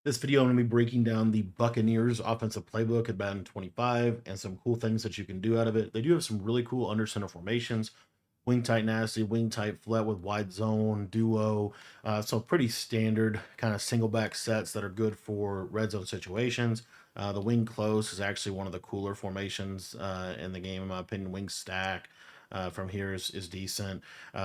This video, I'm going to be breaking down the Buccaneers offensive playbook at Madden 25 and some cool things that you can do out of it. They do have some really cool under center formations, wing tight nasty, wing tight flat with wide zone, duo. So pretty standard kind of single back sets that are good for red zone situations. The wing close is actually one of the cooler formations in the game, in my opinion. Wing stack from here is decent.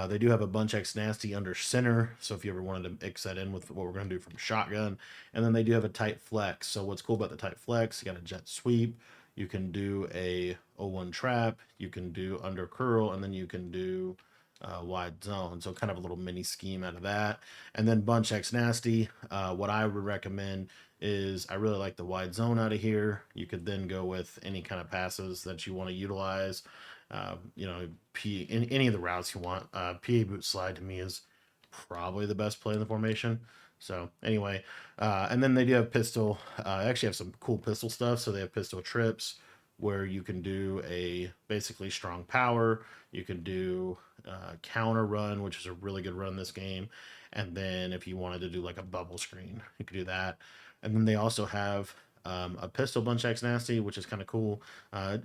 They do have a bunch X nasty under center, so if you ever wanted to mix that in with what we're going to do from shotgun, and then they do have a tight flex. So what's cool about the tight flex? You got a jet sweep. You can do a 0-1 trap. You can do under curl, and then you can do wide zone. So kind of a little mini scheme out of that. And then bunch X nasty. What I would recommend is I really like the wide zone out of here. You could then go with any kind of passes that you want to utilize. In any of the routes you want. PA boot slide to me is probably the best play in the formation. So anyway, and then they do have pistol. Actually have some cool pistol stuff. So they have pistol trips where you can do a basically strong power. You can do counter run, which is a really good run in this game. And then if you wanted to do like a bubble screen, you could do that. And then they also have a pistol bunch X nasty, which is kind of cool.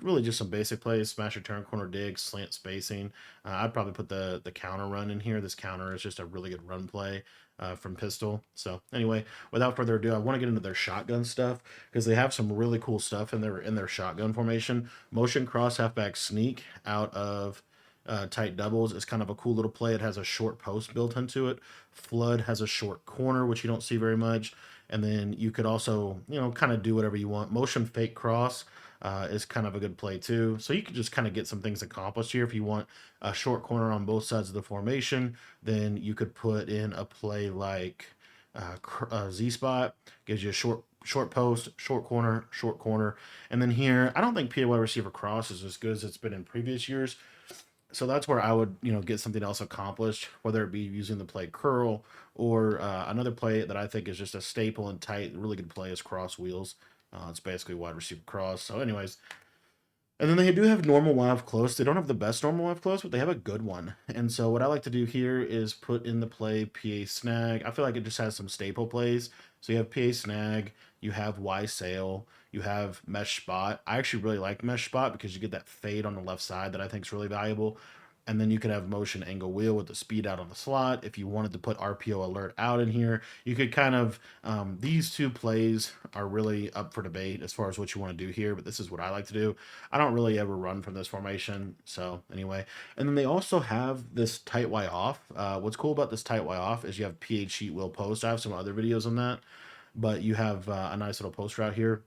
Really just some basic plays: smash return, corner dig, slant spacing. I'd probably put the counter run in here. This counter is just a really good run play from pistol. So anyway, without further ado, I want to get into their shotgun stuff because they have some really cool stuff in their shotgun formation. Motion cross halfback sneak out of tight doubles is kind of a cool little play. It has a short post built into it. Flood has a short corner, which you don't see very much. And then you could also, kind of do whatever you want. Motion fake cross is kind of a good play too. So you could just kind of get some things accomplished here. If you want a short corner on both sides of the formation, then you could put in a play like Z spot, gives you a short post, short corner. And then here, I don't think PA wide receiver cross is as good as it's been in previous years. So that's where I would, get something else accomplished, whether it be using the play curl or another play that I think is just a staple and tight, really good play is cross wheels. It's basically wide receiver cross. So, anyways, and then they do have normal live close. They don't have the best normal live close, but they have a good one. And so what I like to do here is put in the play PA snag. I feel like it just has some staple plays. So you have PA snag, you have Y sail, you have mesh spot. I actually really like mesh spot because you get that fade on the left side that I think is really valuable. And then you could have motion angle wheel with the speed out on the slot. If you wanted to put RPO alert out in here, you could kind of, these two plays are really up for debate as far as what you want to do here, but this is what I like to do. I don't really ever run from this formation. So anyway, and then they also have this tight Y off. What's cool about this tight Y off is you have PH sheet will post. I have some other videos on that, but you have a nice little post route here.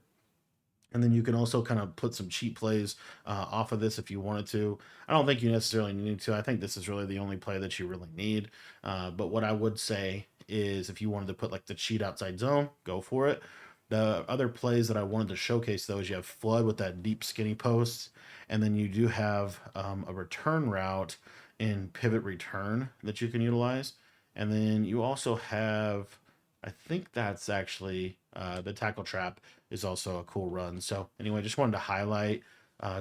And then you can also kind of put some cheat plays off of this if you wanted to. I don't think you necessarily need to. I think this is really the only play that you really need. But what I would say is if you wanted to put like the cheat outside zone, go for it. The other plays that I wanted to showcase though is you have flood with that deep skinny post, and then you do have a return route in pivot return that you can utilize, and then you also have, I think that's actually the tackle trap is also a cool run. So anyway, just wanted to highlight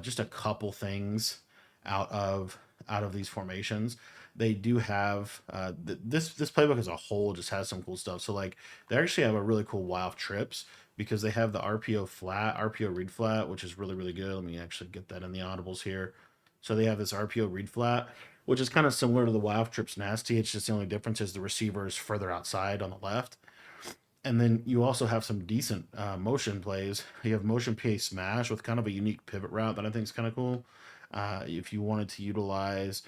just a couple things out of these formations. They do have this playbook as a whole just has some cool stuff. So like they actually have a really cool Y off trips because they have the RPO flat, RPO read flat, which is really good. Let me actually get that in the audibles here. So they have this RPO read flat, which is kind of similar to the Y off trips nasty. It's just the only difference is the receiver is further outside on the left. And then you also have some decent motion plays. You have motion PA smash with kind of a unique pivot route that I think is kind of cool. If you wanted to utilize,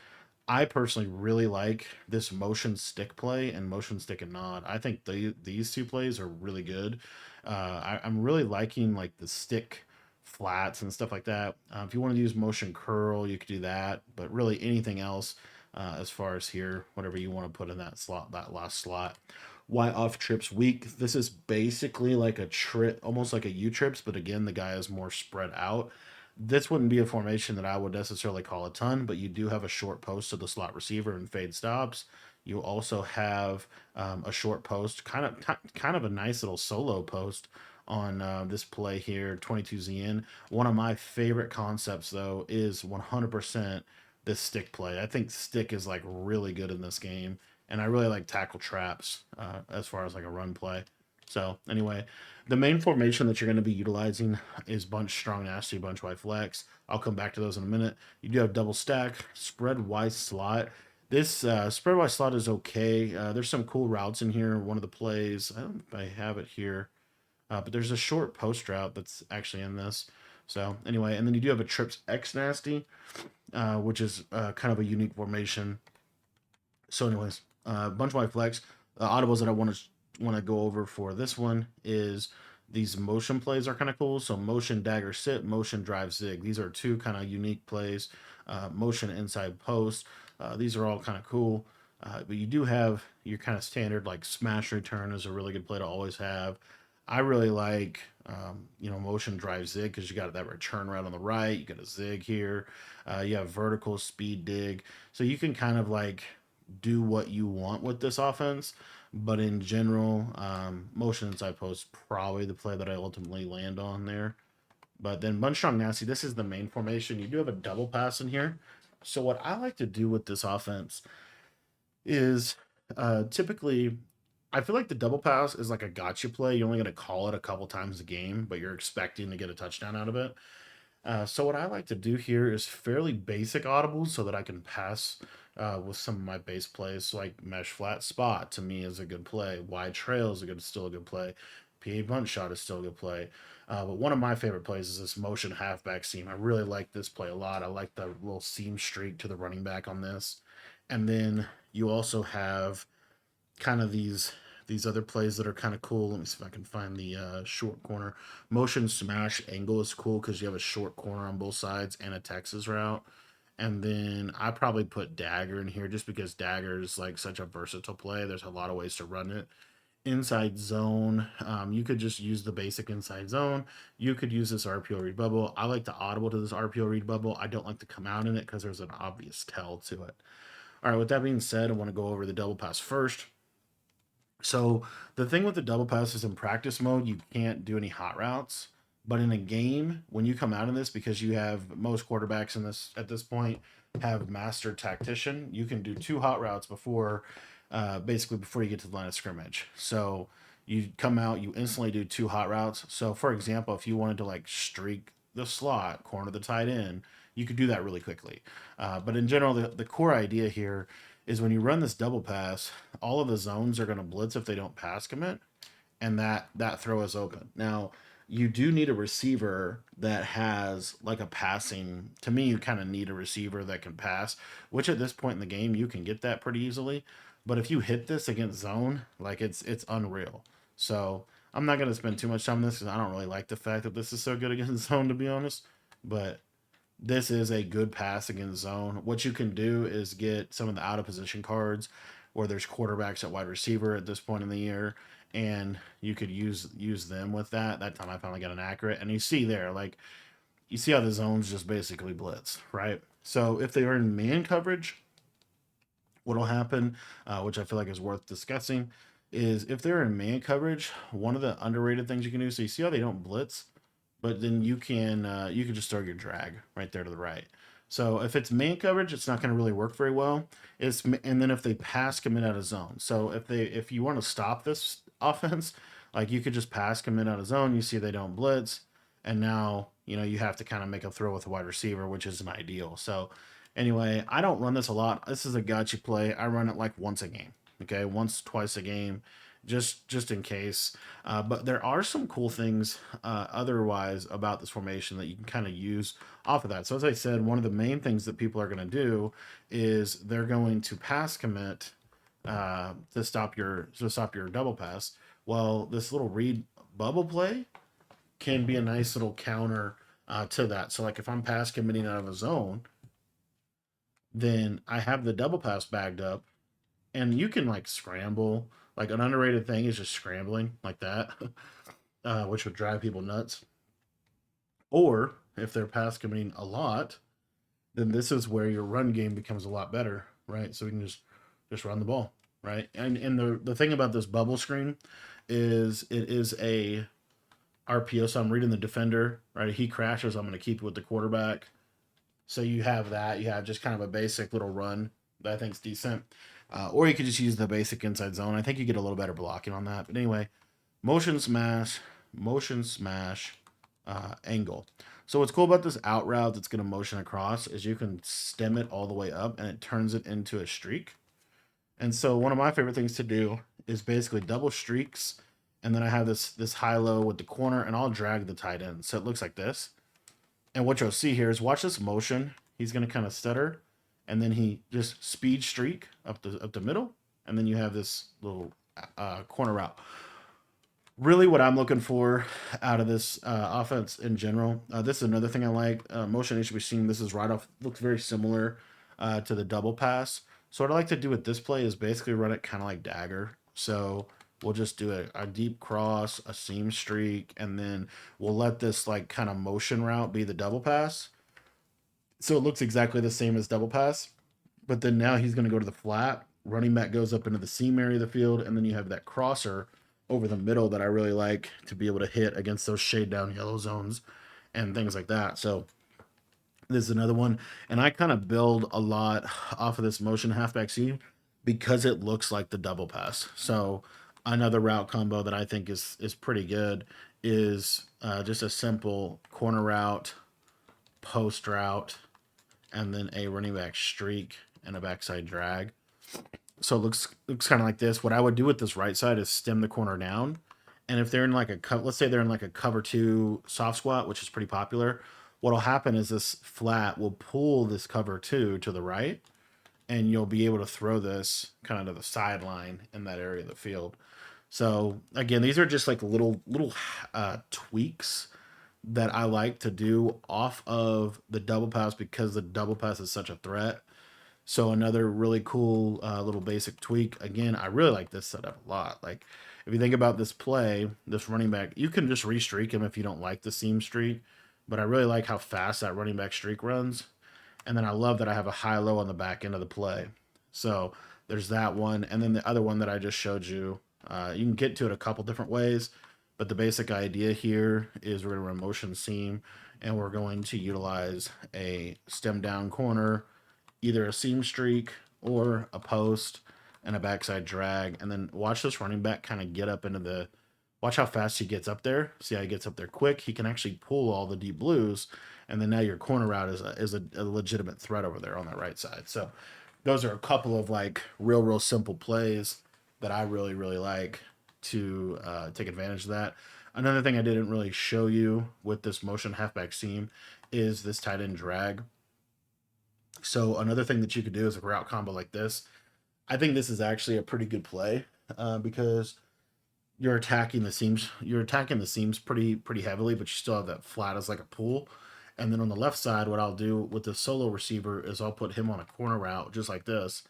I personally really like this motion stick play and motion stick and nod. I think these two plays are really good. I'm really liking like the stick flats and stuff like that. If you want to use motion curl, you could do that. But really anything else as far as here, whatever you want to put in that slot, that last slot. Y off trips weak. This is basically like a trip, almost like a U trips, but again, the guy is more spread out. This wouldn't be a formation that I would necessarily call a ton, but you do have a short post to the slot receiver and fade stops. You also have a short post, kind of a nice little solo post on this play here, 22ZN. One of my favorite concepts though is 100% this stick play. I think stick is like really good in this game, and I really like tackle traps as far as like a run play. So anyway, the main formation that you're going to be utilizing is bunch strong nasty, bunch wide flex. I'll come back to those in a minute. You do have double stack, spread wide slot. This spread wide slot is okay. There's some cool routes in here. One of the plays, I don't know if I have it here, but there's a short post route that's actually in this. So anyway, and then you do have a trips X nasty, which is kind of a unique formation. So anyways, bunch wide flex. The audibles that I want to go over for this one is these motion plays are kind of cool. So motion dagger sit, motion drive zig. These are two kind of unique plays. Motion inside post. These are all kind of cool. But you do have your kind of standard like smash return is a really good play to always have. I really like motion drive zig because you got that return right on the right. You got a zig here. You have vertical speed dig, so you can kind of like do what you want with this offense. But in general, motion inside post probably the play that I ultimately land on there. But then Bunch Strong Nasty, this is the main formation. You do have a double pass in here. So what I like to do with this offense is typically I feel like the double pass is like a gotcha play. You're only going to call it a couple times a game, but you're expecting to get a touchdown out of it. So what I like to do here is fairly basic audibles so that I can pass with some of my base plays. So like mesh flat spot to me is a good play. Wide trail is still a good play. PA bunch shot is still a good play. But one of my favorite plays is this motion halfback seam. I really like this play a lot. I like the little seam streak to the running back on this. And then you also have kind of these other plays that are kind of cool. Let me see if I can find the short corner. Motion smash angle is cool because you have a short corner on both sides and a Texas route. And then I probably put dagger in here just because dagger is like such a versatile play. There's a lot of ways to run it. Inside zone, you could just use the basic inside zone. You could use this RPO read bubble. I like to audible to this RPO read bubble. I don't like to come out in it because there's an obvious tell to it. All right, with that being said, I want to go over the double pass first. So the thing with the double pass is in practice mode, you can't do any hot routes. But in a game, when you come out of this, because you have most quarterbacks in this at this point have master tactician, you can do two hot routes before, basically before you get to the line of scrimmage. So you come out, you instantly do two hot routes. So for example, if you wanted to like streak the slot, corner the tight end, you could do that really quickly. But in general, the core idea here is when you run this double pass, all of the zones are going to blitz if they don't pass commit, and that throw is open. Now, you do need a receiver that has like a passing. To me, you kind of need a receiver that can pass, which at this point in the game you can get that pretty easily. But if you hit this against zone, like it's unreal. So I'm not going to spend too much time on this because I don't really like the fact that this is so good against zone, to be honest. But this is a good pass against zone. What you can do is get some of the out of position cards where there's quarterbacks at wide receiver at this point in the year, and you could use them with that. That time I finally got an accurate, and you see there, like you see how the zones just basically blitz, right? So if they are in man coverage, what'll happen, which I feel like is worth discussing, is if they're in man coverage, one of the underrated things you can do. So you see how they don't blitz, but then you can just throw your drag right there to the right. So if it's man coverage, it's not going to really work very well. And then if they pass commit out of zone. So if you want to stop this offense, like you could just pass commit out of zone. You see they don't blitz, and now you have to kind of make a throw with a wide receiver, which isn't ideal. So anyway, I don't run this a lot. This is a gotcha play. I run it like once a game. Okay, once twice a game, just in case. But there are some cool things otherwise about this formation that you can kind of use off of that. So as I said, one of the main things that people are going to do is they're going to pass commit to stop your double pass. Well, this little read bubble play can be a nice little counter to that. So like if I'm pass committing out of a zone, then I have the double pass bagged up, and you can like scramble. Like an underrated thing is just scrambling like that, which would drive people nuts. Or if they're pass committing a lot, then this is where your run game becomes a lot better, right? So we can just run the ball, right? And the thing about this bubble screen is it is a RPO. So I'm reading the defender, right? He crashes. I'm going to keep it with the quarterback. So you have that. You have just kind of a basic little run that I think is decent. Or you could just use the basic inside zone. I think you get a little better blocking on that. But anyway, motion smash, motion smash, angle. So what's cool about this out route that's going to motion across is you can stem it all the way up and it turns it into a streak. And so one of my favorite things to do is basically double streaks, and then I have this high low with the corner, and I'll drag the tight end so it looks like this. And what you'll see here is watch this motion. He's going to kind of stutter, and then he just speed streak up the middle, and then you have this little corner route. Really, what I'm looking for out of this offense in general. This is another thing I like. Motion HBC. This is right off. Looks very similar to the double pass. So what I like to do with this play is basically run it kind of like dagger. So we'll just do a deep cross, a seam streak, and then we'll let this like kind of motion route be the double pass. So it looks exactly the same as double pass, but then now he's going to go to the flat. Running back goes up into the seam area of the field, and then you have that crosser over the middle that I really like to be able to hit against those shade down yellow zones and things like that. So this is another one, and I kind of build a lot off of this motion halfback seam because it looks like the double pass. So another route combo that I think is pretty good is just a simple corner route, post route, and then a running back streak and a backside drag. So it looks kind of like this. What I would do with this right side is stem the corner down, and if they're in like let's say they're in like a cover two soft squat, which is pretty popular, what'll happen is this flat will pull this cover two to the right, and you'll be able to throw this kind of to the sideline in that area of the field. So again, these are just like little tweaks that I like to do off of the double pass because the double pass is such a threat. So another really cool little basic tweak. Again, I really like this setup a lot. Like if you think about this play, this running back, you can just re-streak him if you don't like the seam streak. But I really like how fast that running back streak runs. And then I love that I have a high-low on the back end of the play. So there's that one. And then the other one that I just showed you, you can get to it a couple different ways. But the basic idea here is we're going to run motion seam, and we're going to utilize a stem down corner, either a seam streak or a post and a backside drag. And then watch this running back kind of get up into the, watch how fast he gets up there. See how he gets up there quick. He can actually pull all the deep blues. And then now your corner route is a legitimate threat over there on that right side. So those are a couple of like real simple plays that I really like to take advantage of that. Another thing I didn't really show you with this motion halfback seam is this tight end drag. So another thing that you could do is a route combo like this. I think this is actually a pretty good play because you're attacking the seams. You're attacking the seams pretty heavily, but you still have that flat as like a pull. And then on the left side, what I'll do with the solo receiver is I'll put him on a corner route just like this.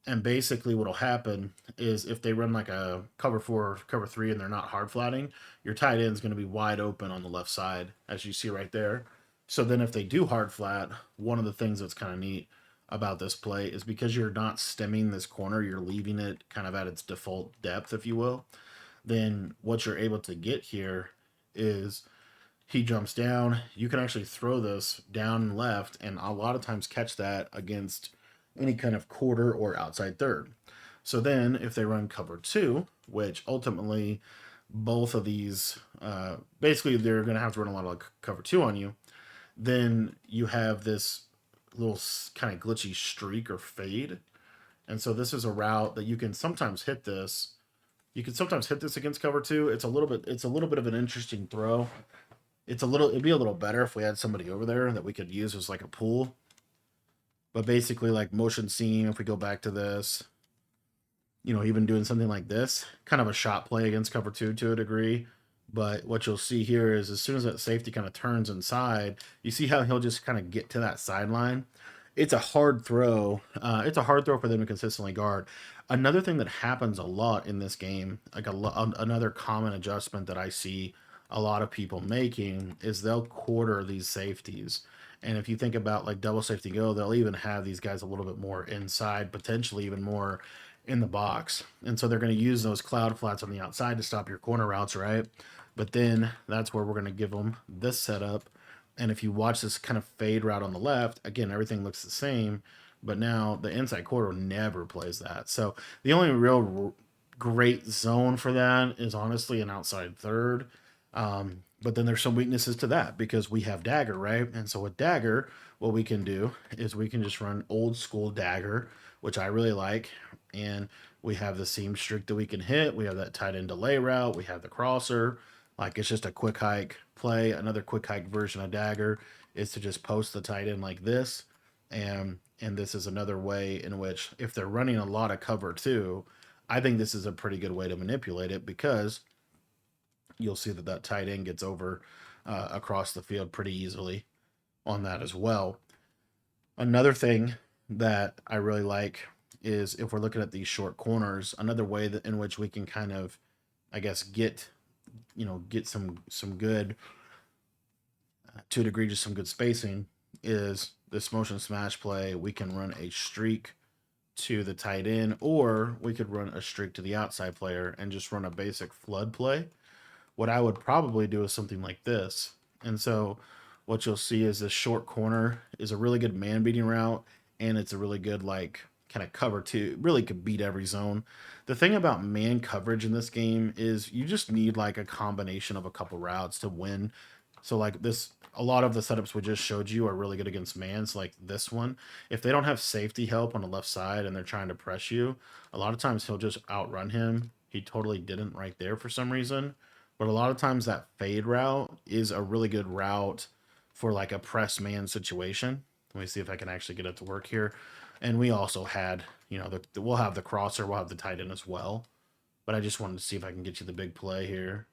And basically what'll happen is if they run like a cover 4, cover 3, and they're not hard flatting, your tight end is going to be wide open on the left side, as you see right there. So then if they do hard flat, one of the things that's kind of neat about this play is because you're not stemming this corner, you're leaving it kind of at its default depth, if you will. Then what you're able to get here is he jumps down. You can actually throw this down and left, and a lot of times catch that against any kind of quarter or outside third. So then if they run cover 2, which ultimately both of these, basically they're going to have to run a lot of cover 2 on you, then you have this little kind of glitchy streak or fade. And so this is a route that you can sometimes hit this. You can sometimes hit this against cover 2. It's a little bit of an interesting throw. It'd be a little better if we had somebody over there that we could use as like a pull. But basically like motion seam, if we go back to this, even doing something like this, kind of a shot play against cover 2 to a degree. But what you'll see here is as soon as that safety kind of turns inside, you see how he'll just kind of get to that sideline. It's a hard throw. It's a hard throw for them to consistently guard. Another thing that happens a lot in this game, like another common adjustment that I see a lot of people making, is they'll quarter these safeties. And if you think about like double safety go, they'll even have these guys a little bit more inside, potentially even more in the box. And so they're going to use those cloud flats on the outside to stop your corner routes, right? But then that's where we're going to give them this setup. And if you watch this kind of fade route on the left, again, everything looks the same. But now the inside quarter never plays that. So the only real great zone for that is honestly an outside third. But then there's some weaknesses to that because we have dagger, right? And so with dagger, what we can do is we can just run old school dagger, which I really like. And we have the seam streak that we can hit. We have that tight end delay route. We have the crosser. Like it's just a quick hike play. Another quick hike version of dagger is to just post the tight end like this. And this is another way in which if they're running a lot of cover too, I think this is a pretty good way to manipulate it because you'll see that that tight end gets over across the field pretty easily on that as well. Another thing that I really like is if we're looking at these short corners, another way that in which we can kind of, I guess, get some good to a degree, just some good spacing is this motion smash play. We can run a streak to the tight end, or we could run a streak to the outside player and just run a basic flood play. What I would probably do is something like this. And so what you'll see is this short corner is a really good man beating route, and it's a really good like kind of cover too. It really could beat every zone. The thing about man coverage in this game is you just need like a combination of a couple routes to win. So like this, a lot of the setups we just showed you are really good against mans. Like this one, if they don't have safety help on the left side and they're trying to press you, a lot of times he'll just outrun him. He totally didn't right there for some reason. But a lot of times that fade route is a really good route for like a press man situation. Let me see if I can actually get it to work here. And we also had, we'll have the crosser, we'll have the tight end as well. But I just wanted to see if I can get you the big play here.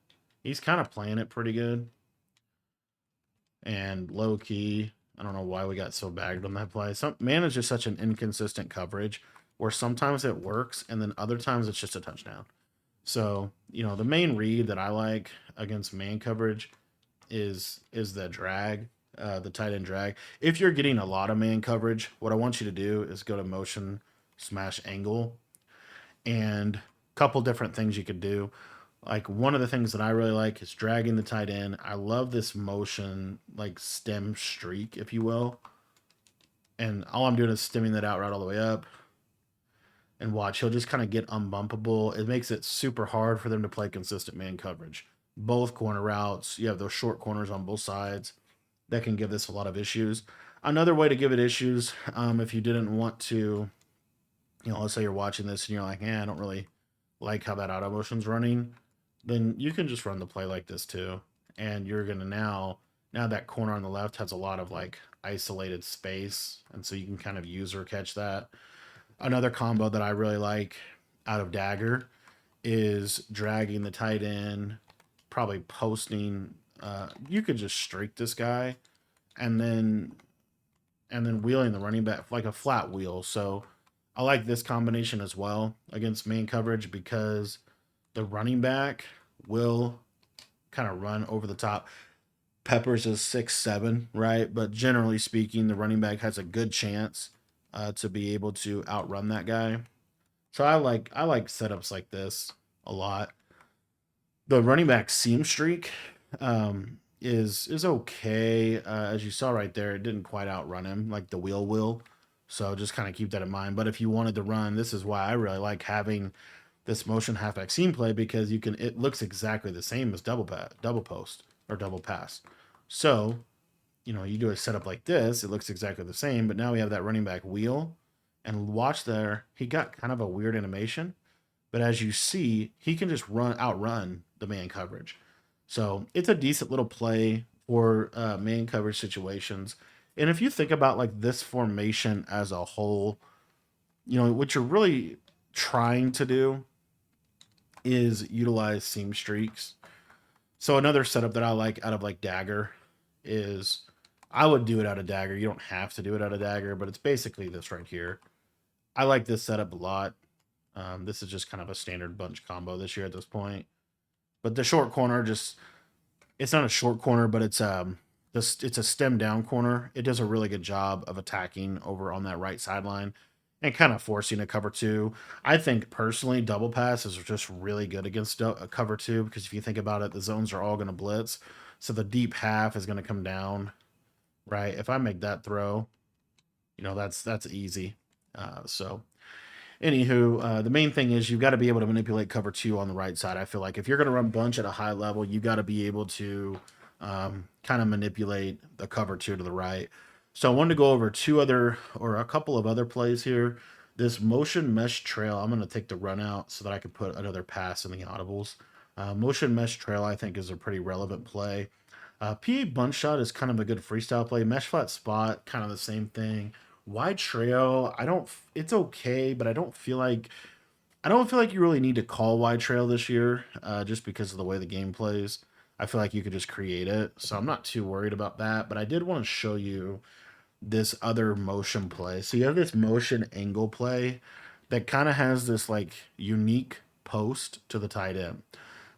He's kind of playing it pretty good. And low key, I don't know why we got so bagged on that play. Man is just such an inconsistent coverage where sometimes it works and then other times it's just a touchdown. So, the main read that I like against man coverage is the drag, the tight end drag. If you're getting a lot of man coverage, what I want you to do is go to motion smash angle and a couple different things you could do. Like one of the things that I really like is dragging the tight end. I love this motion like stem streak, if you will. And all I'm doing is stemming that out right all the way up. And watch, he'll just kind of get unbumpable. It makes it super hard for them to play consistent man coverage. Both corner routes, you have those short corners on both sides that can give this a lot of issues. Another way to give it issues, if you didn't want to, let's say you're watching this and you're like, I don't really like how that auto motion's running, then you can just run the play like this too. And you're gonna now that corner on the left has a lot of like isolated space, and so you can kind of use or catch that. Another combo that I really like out of dagger is dragging the tight end, probably posting. You could just streak this guy, and then wheeling the running back like a flat wheel. So I like this combination as well against man coverage because the running back will kind of run over the top. Peppers is 6'7", right? But generally speaking, the running back has a good chance to be able to outrun that guy. So I like setups like this a lot. The running back seam streak is okay. As you saw right there, it didn't quite outrun him like the wheel will. So just kind of keep that in mind. But if you wanted to run, this is why I really like having this motion halfback seam play because it looks exactly the same as double post or double pass. So you do a setup like this, it looks exactly the same, but now we have that running back wheel. And watch there, he got kind of a weird animation, but as you see, he can just outrun the man coverage. So it's a decent little play for man coverage situations. And if you think about like this formation as a whole, what you're really trying to do is utilize seam streaks. So another setup that I like out of like dagger is I would do it out of dagger. You don't have to do it out of dagger, but it's basically this right here. I like this setup a lot. This is just kind of a standard bunch combo this year at this point. But the short corner it's not a short corner, but it's a stem down corner. It does a really good job of attacking over on that right sideline and kind of forcing a cover two. I think personally, double pass is just really good against a cover two because if you think about it, the zones are all going to blitz. So the deep half is going to come down, right? If I make that throw, that's easy. So Anywho, the main thing is you've got to be able to manipulate cover two on the right side. I feel like if you're going to run bunch at a high level, you got to be able to kind of manipulate the cover two to the right. So I wanted to go over two other or a couple of other plays here. This motion mesh trail, I'm going to take the run out so that I can put another pass in the audibles. Motion mesh trail, I think, is a pretty relevant play. PA bunch shot is kind of a good freestyle play. Mesh flat spot, kind of the same thing. Wide trail, I don't. It's okay, but I don't feel like you really need to call wide trail this year, just because of the way the game plays. I feel like you could just create it, so I'm not too worried about that. But I did want to show you this other motion play. So you have this motion angle play that kind of has this like unique post to the tight end.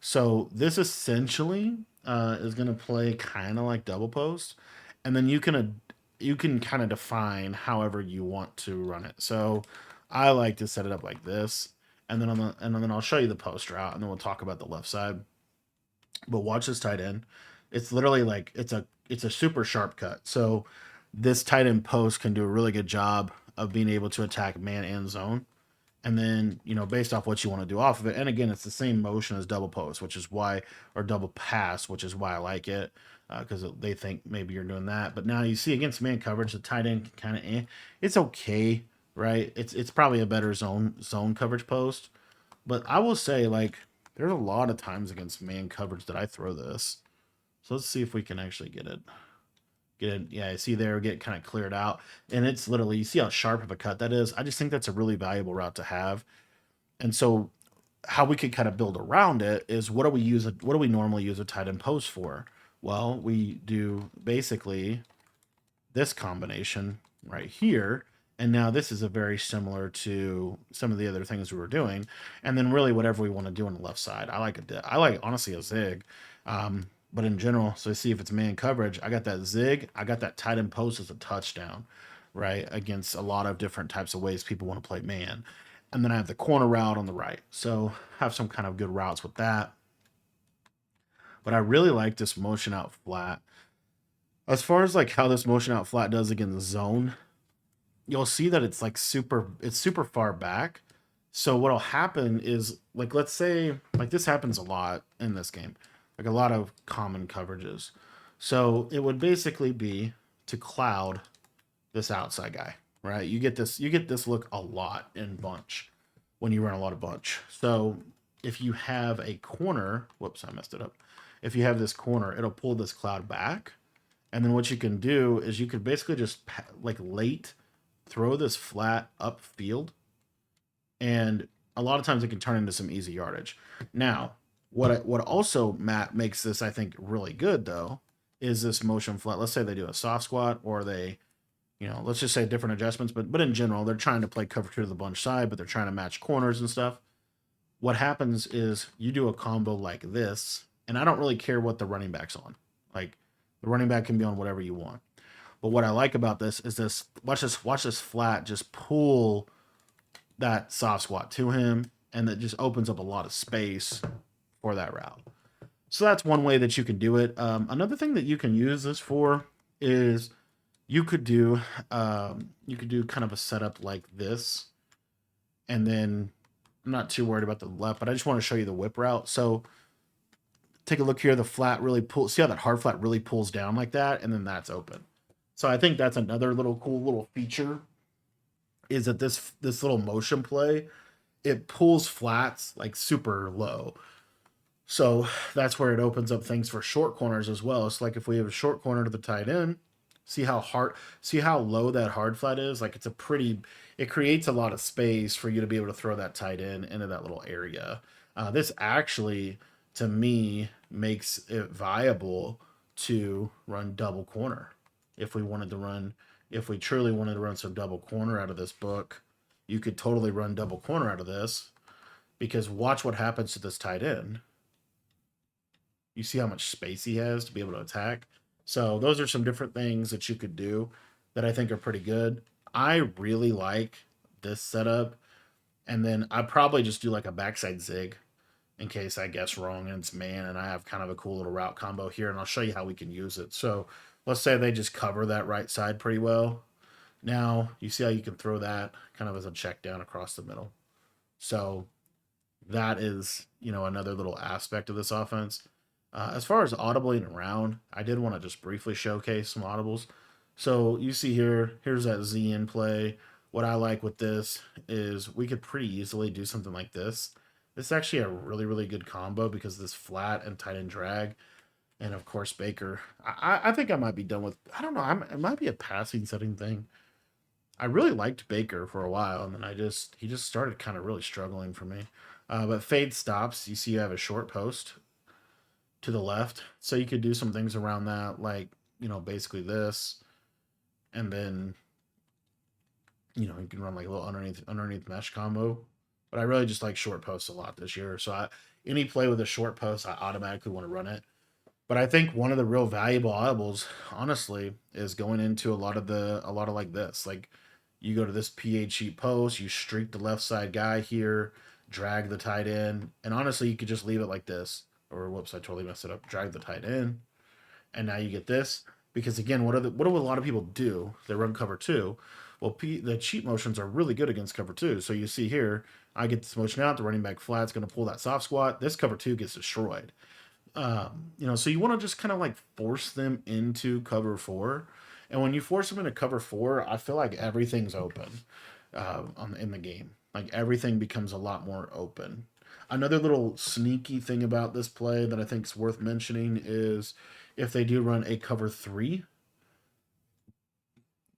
So this essentially is going to play kind of like double post, and then you can kind of define however you want to run it. So I like to set it up like this, and then I'll show you the post route, and then we'll talk about the left side. But watch this tight end. It's literally like it's a super sharp cut. So this tight end post can do a really good job of being able to attack man and zone. And then, based off what you want to do off of it. And again, it's the same motion as double post, which is why, or double pass, which is why I like it, because they think maybe you're doing that. But now you see against man coverage, the tight end kind of, it's okay, right? It's probably a better zone coverage post. But I will say, like, there's a lot of times against man coverage that I throw this. So let's see if we can actually get it. Yeah, I see there, get kind of cleared out. And it's literally, you see how sharp of a cut that is? I just think that's a really valuable route to have. And so how we could kind of build around it is what do we normally use a tight end post for? Well, we do basically this combination right here. And now this is a very similar to some of the other things we were doing. And then really whatever we want to do on the left side. I like honestly a zig. But in general, so see if it's man coverage, I got that zig, I got that tight end post as a touchdown, right? Against a lot of different types of ways people want to play man. And then I have the corner route on the right. So have some kind of good routes with that. But I really like this motion out flat. As far as like how this motion out flat does against the zone, you'll see that it's super far back. So what'll happen is, like, let's say like this happens a lot in this game, like a lot of common coverages. So it would basically be to cloud this outside guy, right? You get this look a lot in bunch when you run a lot of bunch. So if you have a corner, whoops, I messed it up. If you have this corner, it'll pull this cloud back. And then what you can do is you could basically just like late throw this flat upfield, and a lot of times it can turn into some easy yardage. Now, what also Matt makes this I think really good though is this motion flat. Let's say they do a soft squat, or they, let's just say different adjustments, but in general they're trying to play cover two to the bunch side, but they're trying to match corners and stuff. What happens is you do a combo like this, and I don't really care what the running back's on. Like the running back can be on whatever you want. But what I like about this is this. Watch this flat just pull that soft squat to him, and that just opens up a lot of space for that route. So that's one way that you can do it. Another thing that you can use this for is you could do kind of a setup like this, and then I'm not too worried about the left, but I just want to show you the whip route. So take a look here. The flat really pulls. See how that hard flat really pulls down like that, and then that's open. So I think that's another little cool little feature, is that this little motion play, it pulls flats like super low. So that's where it opens up things for short corners as well. It's like if we have a short corner to the tight end, see how low that hard flat is? Like it creates a lot of space for you to be able to throw that tight end into that little area. This actually, to me, makes it viable to run double corner. If we truly wanted to run some double corner out of this book, you could totally run double corner out of this, because watch what happens to this tight end. You see how much space he has to be able to attack. So those are some different things that you could do that I think are pretty good. I really like this setup. And then I probably just do like a backside zig in case I guess wrong and it's man, and I have kind of a cool little route combo here, and I'll show you how we can use it. So let's say they just cover that right side pretty well. Now, you see how you can throw that kind of as a check down across the middle. So that is, another little aspect of this offense. As far as audibling around, I did want to just briefly showcase some audibles. So you see here, here's that Z in play. What I like with this is we could pretty easily do something like this. This is actually a really, really good combo because this flat and tight end drag. And of course, Baker. I think I might be done with, I don't know, it might be a passing setting thing. I really liked Baker for a while, and then he just started kind of really struggling for me. But fade stops. You see, you have a short post to the left, so you could do some things around that, like basically this, and then you can run like a little underneath mesh combo. But I really just like short posts a lot this year. So any play with a short post, I automatically want to run it. But I think one of the real valuable audibles, honestly, is going into a lot of like this. Like you go to this PH sheet post, you streak the left side guy here, drag the tight end, and honestly, you could just leave it like this. Or whoops, I totally messed it up. Drag the tight end, and now you get this. Because again, what do a lot of people do? They run cover two. Well, the cheat motions are really good against cover two. So you see here, I get this motion out. The running back flat's going to pull that soft squat. This cover two gets destroyed. So you want to just kind of like force them into cover four. And when you force them into cover four, I feel like everything's open in the game. Like everything becomes a lot more open. Another little sneaky thing about this play that I think is worth mentioning is if they do run a cover three,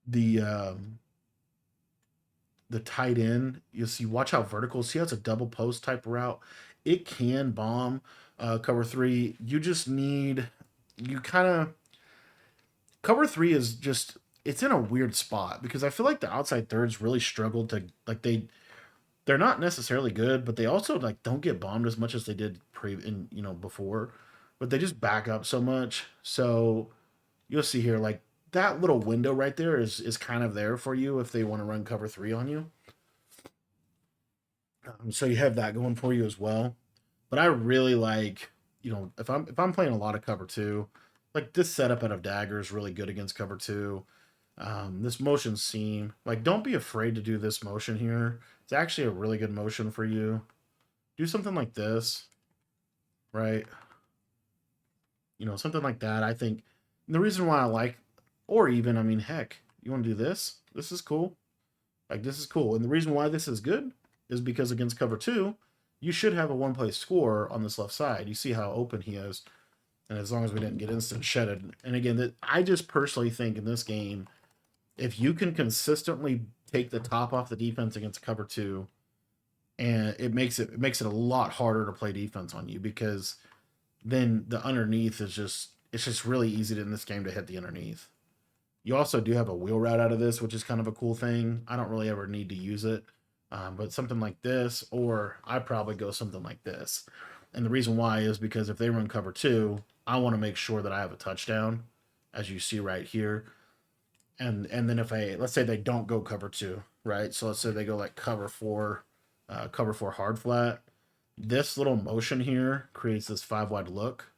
the the tight end, you see, watch how vertical. See how it's a double post type route. It can bomb cover three. You just need you kind of cover three is just it's in a weird spot because I feel like the outside thirds really struggled to like they're not necessarily good, but they also like don't get bombed as much as they did before, but they just back up so much. So you'll see here like that little window right there is kind of there for you if they want to run cover three on you. So you have that going for you as well. But I really like, if I'm playing a lot of cover two, like this setup out of dagger is really good against cover two. This motion seam, like don't be afraid to do this motion here. It's actually a really good motion for you. Do something like this, right? Something like that. I think the reason why I like, or even, I mean, heck, you want to do this? This is cool. Like this is cool. And the reason why this is good is because against cover two, you should have a one play score on this left side. You see how open he is. And as long as we didn't get instant shedded. And again, that I just personally think in this game, if you can consistently take the top off the defense against cover two, and it makes it a lot harder to play defense on you because then the underneath is just it's just really easy in this game to hit the underneath. You also do have a wheel route out of this, which is kind of a cool thing. I don't really ever need to use it, but something like this, or I probably go something like this. And the reason why is because if they run cover two, I want to make sure that I have a touchdown, as you see right here. And then if let's say they don't go cover two, right? So let's say they go like cover four hard flat. This little motion here creates this five wide look,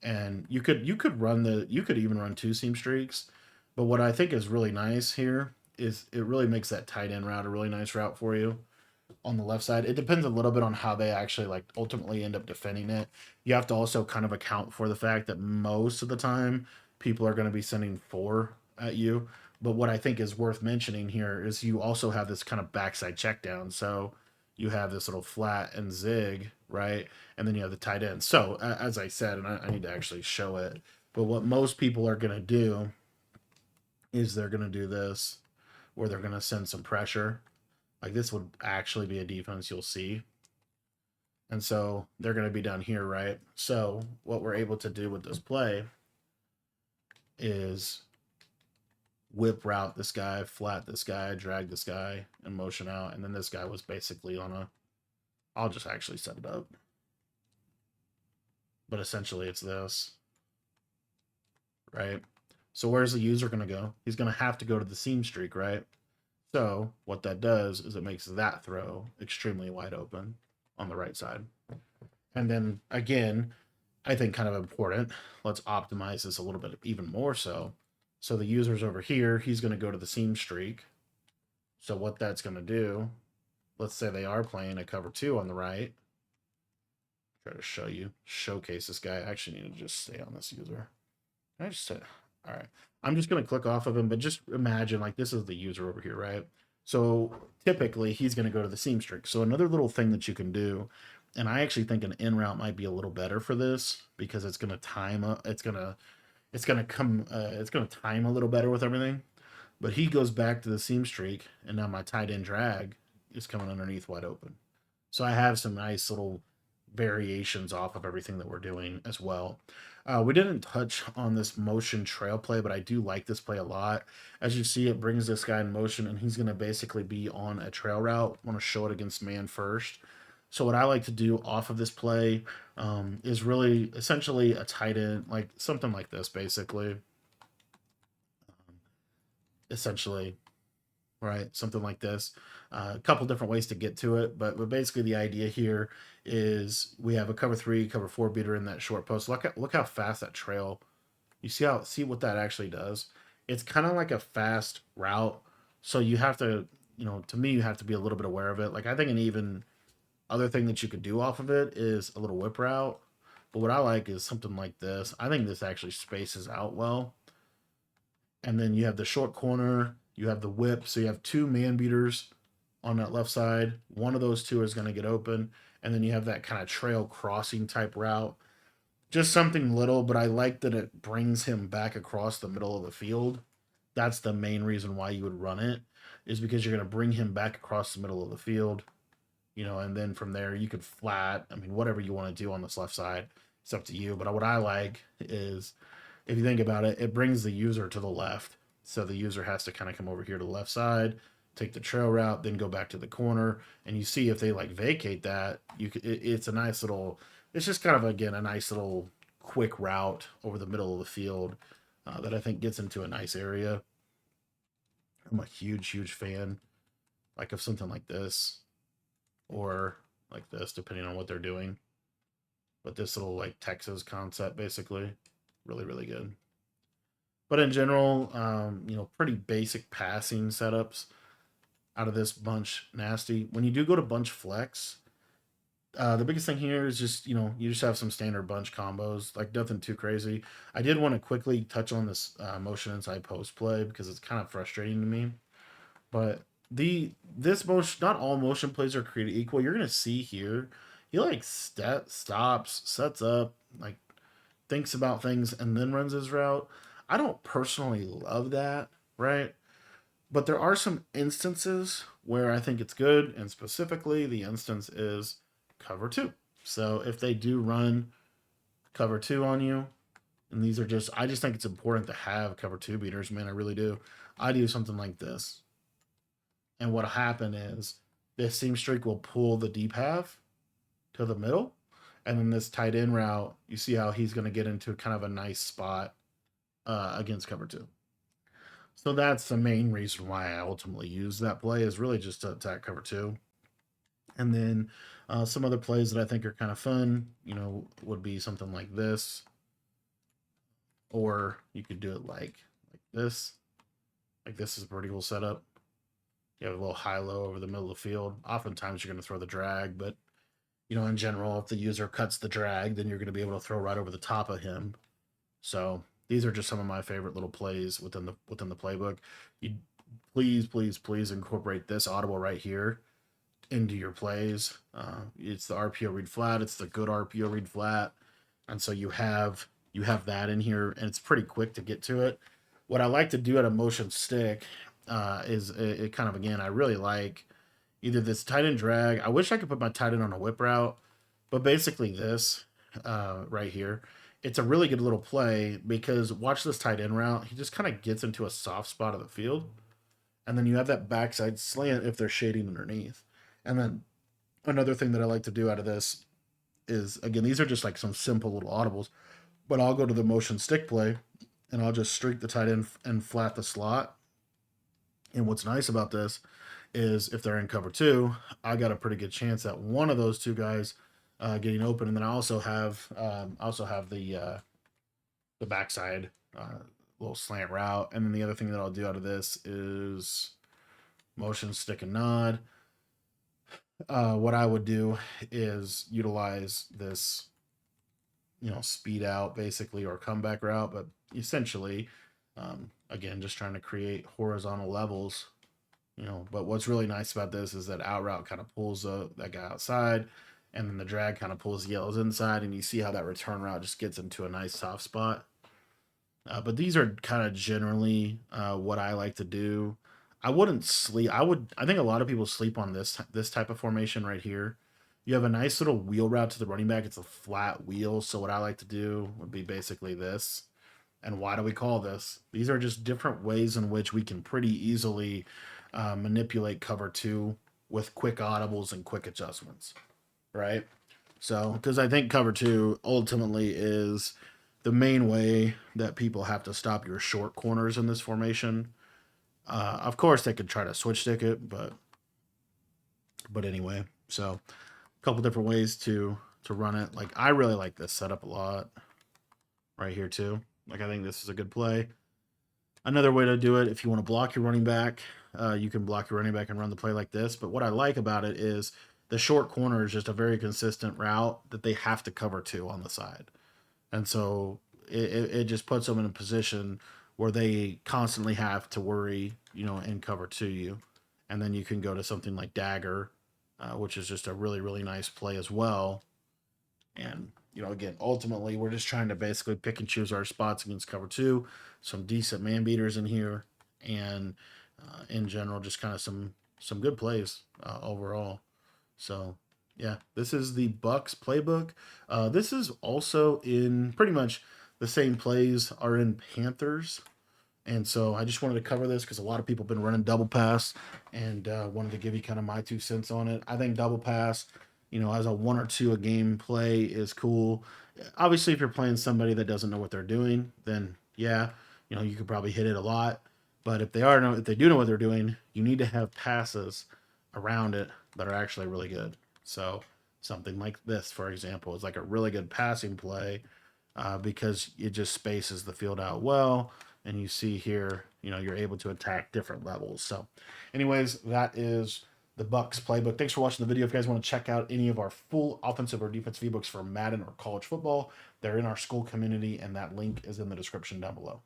and you could even run two seam streaks. But what I think is really nice here is it really makes that tight end route a really nice route for you on the left side. It depends a little bit on how they actually like ultimately end up defending it. You have to also kind of account for the fact that most of the time people are going to be sending four at you. But what I think is worth mentioning here is you also have this kind of backside check down. So you have this little flat and zig, right? And then you have the tight end. So as I said, and I need to actually show it, but what most people are going to do is they're going to do this where they're going to send some pressure. Like this would actually be a defense you'll see. And so they're going to be down here, right? So what we're able to do with this play is whip route this guy, flat this guy, drag this guy, and motion out. And then this guy was basically on a, I'll just actually set it up. But essentially it's this, right? So where's the user going to go? He's going to have to go to the seam streak, right? So what that does is it makes that throw extremely wide open on the right side. And then again, I think kind of important, let's optimize this a little bit even more so. So the user's over here. He's going to go to the seam streak. So what that's going to do, let's say they are playing a cover 2 on the right. Try to showcase this guy. I actually need to just stay on this user. I just said, all right. I'm just going to click off of him, but just imagine like this is the user over here, right? So typically he's going to go to the seam streak. So another little thing that you can do, and I actually think an in route might be a little better for this because it's going to time up. It's going to time a little better with everything. But he goes back to the seam streak, and now my tight end drag is coming underneath wide open. So I have some nice little variations off of everything that we're doing as well. We didn't touch on this motion trail play, but I do like this play a lot. As you see, it brings this guy in motion, and he's going to basically be on a trail route. I want to show it against man first. So what I like to do off of this play is really essentially a tight end, like something like this, basically. Essentially, right? Something like this. A couple different ways to get to it, but basically the idea here is we have a cover 3, cover 4 beater in that short post. Look how fast that trail. You see what that actually does. It's kind of like a fast route, so you have to, to me, you have to be a little bit aware of it. Like I think an even other thing that you could do off of it is a little whip route. But what I like is something like this. I think this actually spaces out well. And then you have the short corner, you have the whip. So you have 2 man beaters on that left side. One of those 2 is going to get open. And then you have that kind of trail crossing type route. Just something little, but I like that it brings him back across the middle of the field. That's the main reason why you would run it, is because you're going to bring him back across the middle of the field. And then from there you could flat. I mean, whatever you want to do on this left side, it's up to you. But what I like is, if you think about it, it brings the user to the left. So the user has to kind of come over here to the left side, take the trail route, then go back to the corner. And you see if they like vacate that, it's a nice little, it's just kind of, again, a nice little quick route over the middle of the field that I think gets into a nice area. I'm a huge, huge fan like of something like this or like this, depending on what they're doing. But this little like Texas concept, basically, really, really good. But in general, pretty basic passing setups out of this bunch nasty. When you do go to bunch flex, the biggest thing here is just, you just have some standard bunch combos, like nothing too crazy. I did want to quickly touch on this motion inside post play because it's kind of frustrating to me. But this motion, not all motion plays are created equal. You're gonna see here, he like stops, sets up, like thinks about things, and then runs his route. I don't personally love that, right? But there are some instances where I think it's good, and specifically the instance is cover 2. So if they do run cover 2 on you, and I just think it's important to have cover 2 beaters, man. I really do. I do something like this. And what'll happen is this seam streak will pull the deep half to the middle. And then this tight end route, you see how he's going to get into kind of a nice spot against cover 2. So that's the main reason why I ultimately use that play, is really just to attack cover 2. And then some other plays that I think are kind of fun, would be something like this. Or you could do it like this. Like this is a pretty cool setup. You have a little high-low over the middle of the field. Oftentimes you're going to throw the drag, but in general, if the user cuts the drag, then you're going to be able to throw right over the top of him. So these are just some of my favorite little plays within the playbook. You please incorporate this audible right here into your plays. It's the RPO read flat. It's the good RPO read flat, and so you have that in here, and it's pretty quick to get to it. What I like to do at a motion stick is it kind of, again, I really like either this tight end drag. I wish I could put my tight end on a whip route, but basically this right here, it's a really good little play because watch this tight end route. He just kind of gets into a soft spot of the field, and then you have that backside slant if they're shading underneath. And then another thing that I like to do out of this is, again, these are just like some simple little audibles, but I'll go to the motion stick play and I'll just streak the tight end and flat the slot. And what's nice about this is if they're in cover 2, I got a pretty good chance at one of those 2 guys getting open, and then I also have the backside little slant route. And then the other thing that I'll do out of this is motion, stick, and nod. What I would do is utilize this, speed out basically or comeback route, but essentially, again, just trying to create horizontal levels. But what's really nice about this is that out route kind of pulls that guy outside, and then the drag kind of pulls the yellows inside, and you see how that return route just gets into a nice soft spot. But these are kind of generally what I like to do. I wouldn't sleep. I think a lot of people sleep on this type of formation right here. You have a nice little wheel route to the running back. It's a flat wheel. So what I like to do would be basically this. And why do we call this? These are just different ways in which we can pretty easily manipulate cover two with quick audibles and quick adjustments, right? So, because I think cover two ultimately is the main way that people have to stop your short corners in this formation. Of course, they could try to switch stick it, but anyway. So, a couple different ways to run it. Like I really like this setup a lot, right here too. Like I think this is a good play. Another way to do it, if you want to block your running back, you can block your running back and run the play like this. But what I like about it is the short corner is just a very consistent route that they have to cover to on the side. And so it just puts them in a position where they constantly have to worry, and cover to you. And then you can go to something like dagger, which is just a really, really nice play as well. And, again, ultimately, we're just trying to basically pick and choose our spots against cover two, some decent man beaters in here, and in general, just kind of some good plays overall. So, yeah, this is the Bucks playbook. This is also in pretty much the same plays are in Panthers. And so I just wanted to cover this because a lot of people have been running double pass and wanted to give you kind of my 2 cents on it. I think double pass, as a 1 or 2 a game play is cool. Obviously, if you're playing somebody that doesn't know what they're doing, then yeah, you could probably hit it a lot. But if they do know what they're doing, you need to have passes around it that are actually really good. So something like this, for example, is like a really good passing play because it just spaces the field out well. And you see here, you're able to attack different levels. So, anyways, that is the Bucks playbook. Thanks for watching the video. If you guys want to check out any of our full offensive or defensive ebooks for Madden or college football, they're in our school community, and that link is in the description down below.